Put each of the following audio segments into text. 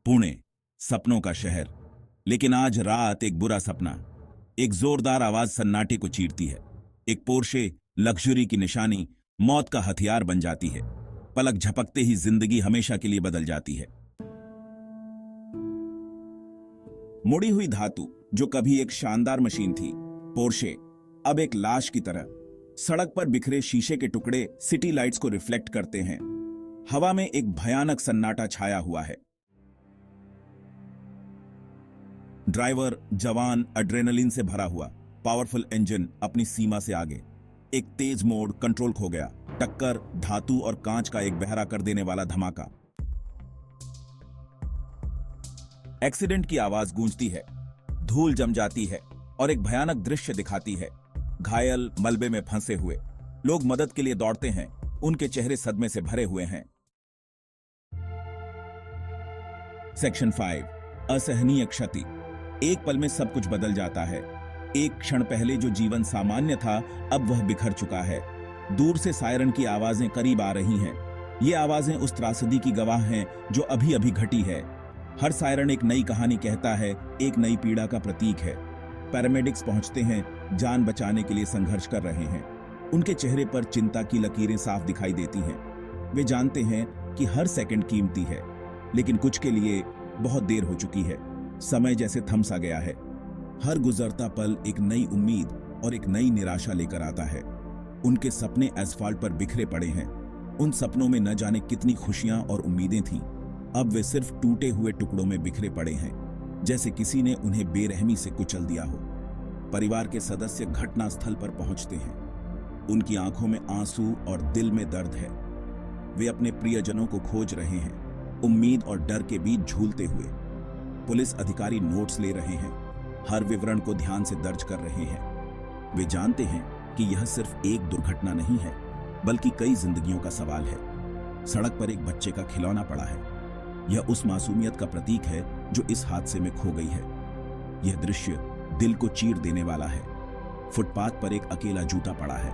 पुणे, सपनों का शहर। लेकिन आज रात एक बुरा सपना। एक जोरदार आवाज सन्नाटे को चीरती है। एक पोर्शे, लग्जरी की निशानी, मौत का हथियार बन जाती है। पलक झपकते ही जिंदगी हमेशा के लिए बदल जाती है। मुड़ी हुई धातु, जो कभी एक शानदार मशीन थी, पोर्शे, अब एक लाश की तरह। सड़क पर बिखरे शीशे के टुकड़े सिटी लाइट्स को रिफ्लेक्ट करते हैं। हवा में एक भयानक सन्नाटा छाया हुआ है। ड्राइवर जवान, एड्रेनलिन से भरा हुआ, पावरफुल इंजन अपनी सीमा से आगे। एक तेज मोड़, कंट्रोल खो गया। टक्कर, धातु और कांच का एक बहरा कर देने वाला धमाका। एक्सीडेंट की आवाज गूंजती है, धूल जम जाती है और एक भयानक दृश्य दिखाती है। घायल मलबे में फंसे हुए लोग मदद के लिए दौड़ते हैं। उनके चेहरे सदमे से भरे हुए हैं। सेक्शन 5, असहनीय क्षति। एक पल में सब कुछ बदल जाता है। एक क्षण पहले जो जीवन सामान्य था, अब वह बिखर चुका है। दूर से सायरन की आवाजें करीब आ रही हैं। ये आवाजें उस त्रासदी की गवाह हैं जो अभी अभी घटी है। हर सायरन एक नई कहानी कहता है, एक नई पीड़ा का प्रतीक है। पैरामेडिक्स पहुंचते हैं, जान बचाने के लिए संघर्ष कर रहे हैं। उनके चेहरे पर चिंता की लकीरें साफ दिखाई देती हैं। वे जानते हैं कि हर सेकंड कीमती है, लेकिन कुछ के लिए बहुत देर हो चुकी है। समय जैसे थम सा गया है। हर गुजरता पल एक नई उम्मीद और एक नई निराशा लेकर आता है। उनके सपने एस्फाल्ट पर बिखरे पड़े हैं। उन सपनों में न जाने कितनी खुशियां और उम्मीदें थीं। अब वे सिर्फ टूटे हुए टुकड़ों में बिखरे पड़े हैं, जैसे किसी ने उन्हें बेरहमी से कुचल दिया हो। परिवार के सदस्य घटनास्थल पर पहुंचते हैं। उनकी आंखों में आंसू और दिल में दर्द है। वे अपने प्रियजनों को खोज रहे हैं, उम्मीद और डर के बीच झूलते हुए। पुलिस अधिकारी नोट्स ले रहे हैं, हर विवरण को ध्यान से दर्ज कर रहे हैं। वे जानते हैं कि यह सिर्फ एक दुर्घटना नहीं है, बल्कि कई जिंदगियों का सवाल है। सड़क पर एक बच्चे का खिलौना पड़ा है। यह उस मासूमियत का प्रतीक है जो इस हादसे में खो गई है। यह दृश्य दिल को चीर देने वाला है। फुटपाथ पर एक अकेला जूता पड़ा है।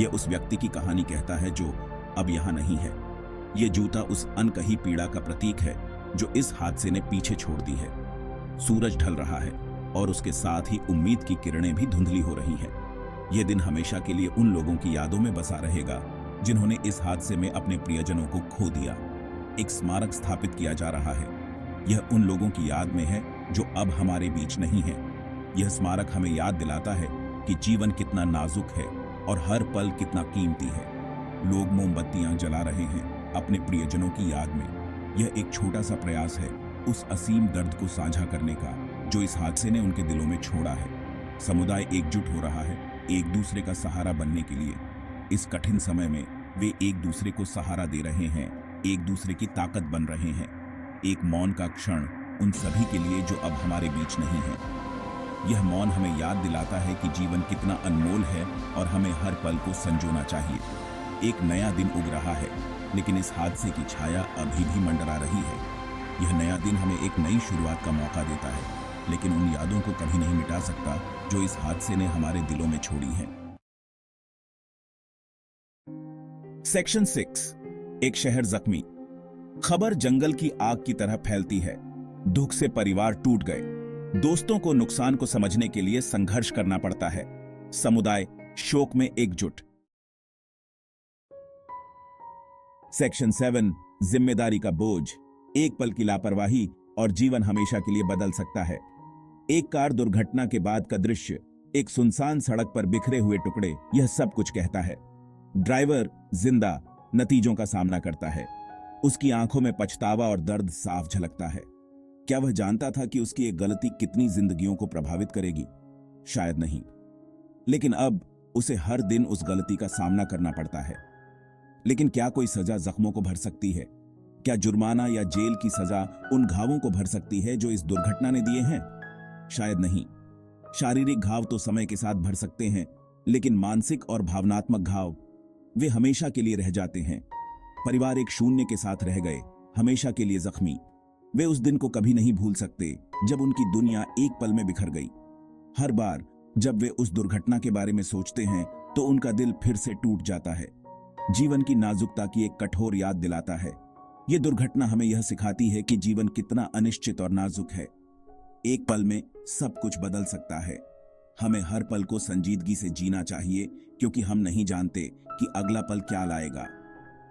यह उस व्यक्ति की कहानी कहता है जो अब यहां नहीं है। यह जूता उस अनकही पीड़ा का प्रतीक है जो इस हादसे ने पीछे छोड़ दी है। सूरज ढल रहा है और उसके साथ ही उम्मीद की किरणें भी धुंधली हो रही हैं। यह दिन हमेशा के लिए उन लोगों की यादों में बसा रहेगा जिन्होंने इस हादसे में अपने प्रियजनों को खो दिया। एक स्मारक स्थापित किया जा रहा है। यह उन लोगों की याद में है जो अब हमारे बीच नहीं है। यह स्मारक हमें याद दिलाता है कि जीवन कितना नाजुक है और हर पल कितना कीमती है। लोग मोमबत्तियां जला रहे हैं अपने प्रियजनों की याद में। यह एक छोटा सा प्रयास है उस असीम दर्द को साझा करने का जो इस हादसे ने उनके दिलों में छोड़ा है। समुदाय एकजुट हो रहा है, एक दूसरे का सहारा बनने के लिए। इस कठिन समय में वे एक दूसरे को सहारा दे रहे हैं, एक दूसरे की ताकत बन रहे हैं। एक मौन का क्षण उन सभी के लिए जो अब हमारे बीच नहीं है। यह मौन हमें याद दिलाता है कि जीवन कितना अनमोल है और हमें हर पल को संजोना चाहिए। एक नया दिन उग रहा है, लेकिन इस हादसे की छाया अभी भी मंडरा रही है। यह नया दिन हमें एक नई शुरुआत का मौका देता है, लेकिन उन यादों को कभी नहीं मिटा सकता जो इस हादसे ने हमारे दिलों में छोड़ी हैं। सेक्शन 6, एक शहर जख्मी। खबर जंगल की आग की तरह फैलती है। दुख से परिवार टूट गए। दोस्तों को नुकसान को समझने के लिए संघर्ष करना पड़ता है। समुदाय शोक में एकजुट। सेक्शन 7, जिम्मेदारी का बोझ। एक पल की लापरवाही और जीवन हमेशा के लिए बदल सकता है। एक कार दुर्घटना के बाद का दृश्य, एक सुनसान सड़क पर बिखरे हुए टुकड़े, यह सब कुछ कहता है। ड्राइवर जिंदा, नतीजों का सामना करता है। उसकी आंखों में पछतावा और दर्द साफ झलकता है। क्या वह जानता था कि उसकी एक गलती कितनी जिंदगियों को प्रभावित करेगी? शायद नहीं, लेकिन अब उसे हर दिन उस गलती का सामना करना पड़ता है। लेकिन क्या कोई सजा जख्मों को भर सकती है? क्या जुर्माना या जेल की सजा उन घावों को भर सकती है जो इस दुर्घटना ने दिए हैं? शायद नहीं। शारीरिक घाव तो समय के साथ भर सकते हैं, लेकिन मानसिक और भावनात्मक घाव, वे हमेशा के लिए रह जाते हैं। परिवार एक शून्य के साथ रह गए, हमेशा के लिए जख्मी। वे उस दिन को कभी नहीं भूल सकते जब उनकी दुनिया एक पल में बिखर गई। हर बार जब वे उस दुर्घटना के बारे में सोचते हैं तो उनका दिल फिर से टूट जाता है। जीवन की नाजुकता की एक कठोर याद दिलाता है। ये दुर्घटना हमें यह सिखाती है कि जीवन कितना अनिश्चित और नाजुक है। एक पल में सब कुछ बदल सकता है। हमें हर पल को संजीदगी से जीना चाहिए, क्योंकि हम नहीं जानते कि अगला पल क्या लाएगा।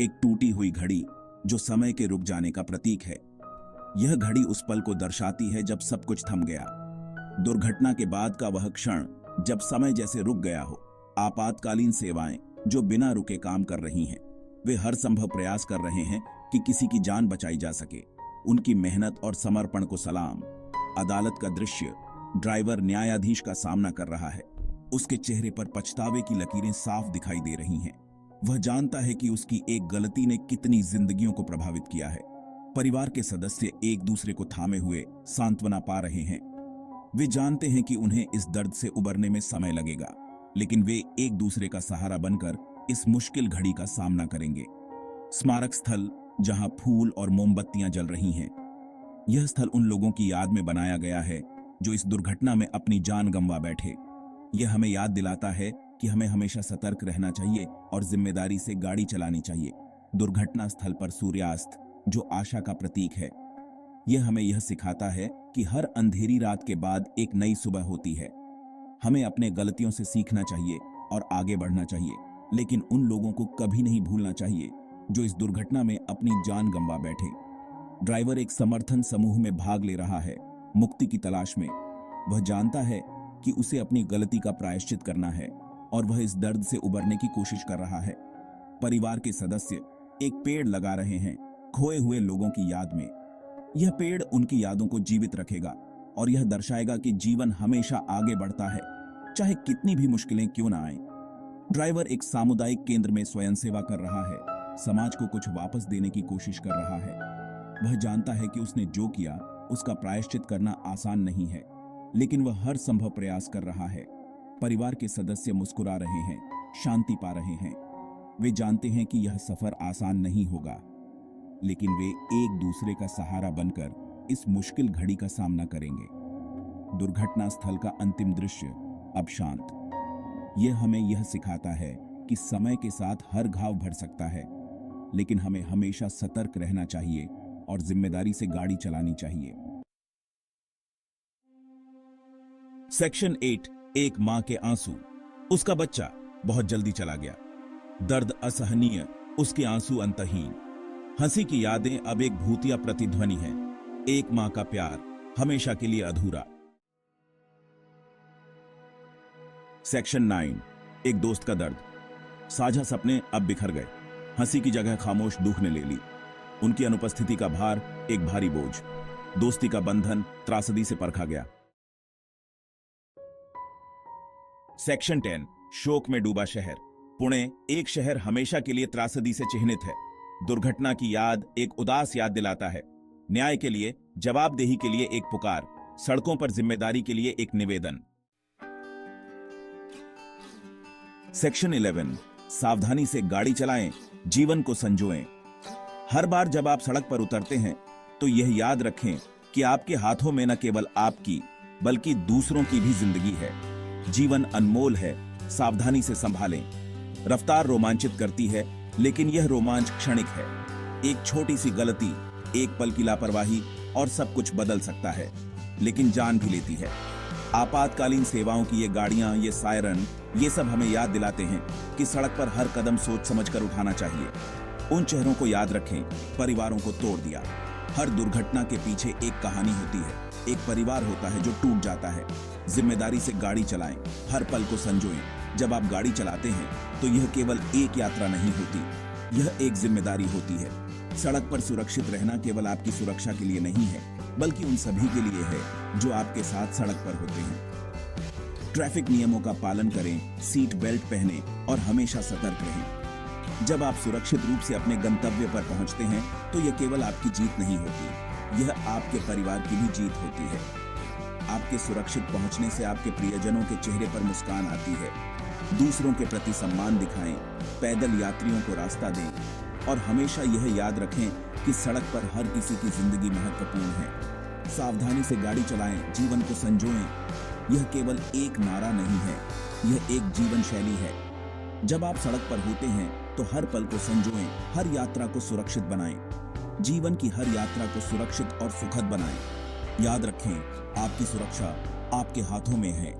एक टूटी हुई घड़ी जो समय के रुक जाने का प्रतीक है। यह घड़ी उस पल को दर्शाती है जब सब कुछ थम गया। दुर्घटना के बाद का वह क्षण जब समय जैसे रुक गया हो। आपातकालीन सेवाएं जो बिना रुके काम कर रही हैं, वे हर संभव प्रयास कर रहे हैं कि किसी की जान बचाई जा सके। उनकी मेहनत और समर्पण को सलाम। अदालत का दृश्य, ड्राइवर न्यायाधीश का सामना कर रहा है। उसके चेहरे पर पछतावे की लकीरें साफ दिखाई दे रही हैं। वह जानता है कि उसकी एक गलती ने कितनी जिंदगियों को प्रभावित किया है। परिवार के सदस्य एक दूसरे को थामे हुए सांत्वना पा रहे हैं। वे जानते हैं कि उन्हें इस दर्द से उबरने में समय लगेगा, लेकिन वे एक दूसरे का सहारा बनकर इस मुश्किल घड़ी का सामना करेंगे। स्मारक स्थल जहां फूल और मोमबत्तियां जल रही हैं। यह स्थल उन लोगों की याद में बनाया गया है जो इस दुर्घटना में अपनी जान गंवा बैठे। यह हमें याद दिलाता है कि हमें हमेशा सतर्क रहना चाहिए और जिम्मेदारी से गाड़ी चलानी चाहिए। दुर्घटना स्थल पर सूर्यास्त जो आशा का प्रतीक है। यह हमें यह सिखाता है कि हर अंधेरी रात के बाद एक नई सुबह होती है। हमें अपने गलतियों से सीखना चाहिए और आगे बढ़ना चाहिए, लेकिन उन लोगों को कभी नहीं भूलना चाहिए जो इस दुर्घटना में अपनी जान गंवा बैठे। ड्राइवर एक समर्थन समूह में भाग ले रहा है, मुक्ति की तलाश में। वह जानता है कि उसे अपनी गलती का प्रायश्चित करना है और वह इस दर्द से उबरने की कोशिश कर रहा है। परिवार के सदस्य एक पेड़ लगा रहे हैं खोए हुए लोगों की याद में। यह पेड़ उनकी यादों को जीवित रखेगा और यह दर्शाएगा कि जीवन हमेशा आगे बढ़ता है, चाहे कितनी भी मुश्किलें क्यों ना आएं। ड्राइवर एक सामुदायिक केंद्र में स्वयंसेवा कर रहा है, समाज को कुछ वापस देने की कोशिश कर रहा है। वह जानता है कि उसने जो किया उसका प्रायश्चित करना आसान नहीं है, लेकिन वह हर संभव प्रयास कर रहा है। परिवार के सदस्य मुस्कुरा रहे हैं, शांति पा रहे हैं। वे जानते हैं कि यह सफर आसान नहीं होगा, लेकिन वे एक दूसरे का सहारा बनकर इस मुश्किल घड़ी का सामना करेंगे। दुर्घटना स्थल का अंतिम दृश्य अब शांत। यह हमें यह सिखाता है कि समय के साथ हर घाव भर सकता है, लेकिन हमें हमेशा सतर्क रहना चाहिए और जिम्मेदारी से गाड़ी चलानी चाहिए। सेक्शन 8, एक मां के आंसू। उसका बच्चा बहुत जल्दी चला गया। दर्द असहनीय, उसके आंसू अंतहीन। हंसी की यादें अब एक भूतिया प्रतिध्वनि है। एक मां का प्यार हमेशा के लिए अधूरा। सेक्शन 9, एक दोस्त का दर्द। साझा सपने अब बिखर गए। हंसी की जगह खामोश दुख ने ले ली। उनकी अनुपस्थिति का भार एक भारी बोझ। दोस्ती का बंधन त्रासदी से परखा गया। सेक्शन 10, शोक में डूबा शहर। पुणे, एक शहर हमेशा के लिए त्रासदी से चिह्नित है। दुर्घटना की याद एक उदास याद दिलाता है। न्याय के लिए, जवाबदेही के लिए एक पुकार, सड़कों पर जिम्मेदारी के लिए एक निवेदन। सेक्शन 11, सावधानी से गाड़ी चलाएं, जीवन को संजोएं। हर बार जब आप सड़क पर उतरते हैं तो यह याद रखें कि आपके हाथों में न केवल आपकी बल्कि दूसरों की भी जिंदगी है। जीवन अनमोल है, सावधानी से संभालें। रफ्तार रोमांचित करती है, लेकिन यह रोमांच क्षणिक है। एक छोटी सी गलती, एक पल की लापरवाही और सब कुछ बदल सकता है, लेकिन जान भी लेती है। आपातकालीन सेवाओं की ये गाड़ियां, ये सायरन, ये सब हमें याद दिलाते हैं कि सड़क पर हर कदम सोच समझकर उठाना चाहिए। उन चेहरों को याद रखें, परिवारों को तोड़ दिया। हर दुर्घटना के पीछे एक कहानी होती है, एक परिवार होता है जो टूट जाता है। जिम्मेदारी से गाड़ी चलाएं, हर पल को संजोएं। जब आप गाड़ी चलाते हैं तो यह केवल एक यात्रा नहीं होती, यह एक जिम्मेदारी होती है। सड़क पर सुरक्षित रहना केवल आपकी सुरक्षा के लिए नहीं है, बल्कि उन सभी के लिए है जो आपके साथ सड़क पर होते हैं। ट्रैफिक नियमों का पालन करें, सीट बेल्ट पहनें और हमेशा सतर्क रहें। जब आप सुरक्षित रूप से अपने गंतव्य पर पहुंचते हैं तो यह केवल आपकी जीत नहीं होती, यह आपके परिवार की भी जीत होती है। आपके सुरक्षित पहुंचने से आपके प्रियजनों के चेहरे पर मुस्कान आती है। दूसरों के प्रति सम्मान दिखाएं, पैदल यात्रियों को रास्ता दें और हमेशा यह याद रखें कि सड़क पर हर किसी की जिंदगी महत्वपूर्ण है। सावधानी से गाड़ी चलाएं, जीवन को संजोएं। यह केवल एक नारा नहीं है, यह एक जीवन शैली है। जब आप सड़क पर होते हैं तो हर पल को संजोएं, हर यात्रा को सुरक्षित बनाएं। जीवन की हर यात्रा को सुरक्षित और सुखद बनाएं। याद रखें, आपकी सुरक्षा आपके हाथों में है।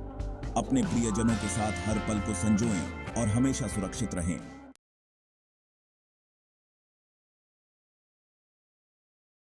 अपने प्रियजनों के साथ हर पल को संजोएं और हमेशा सुरक्षित रहें।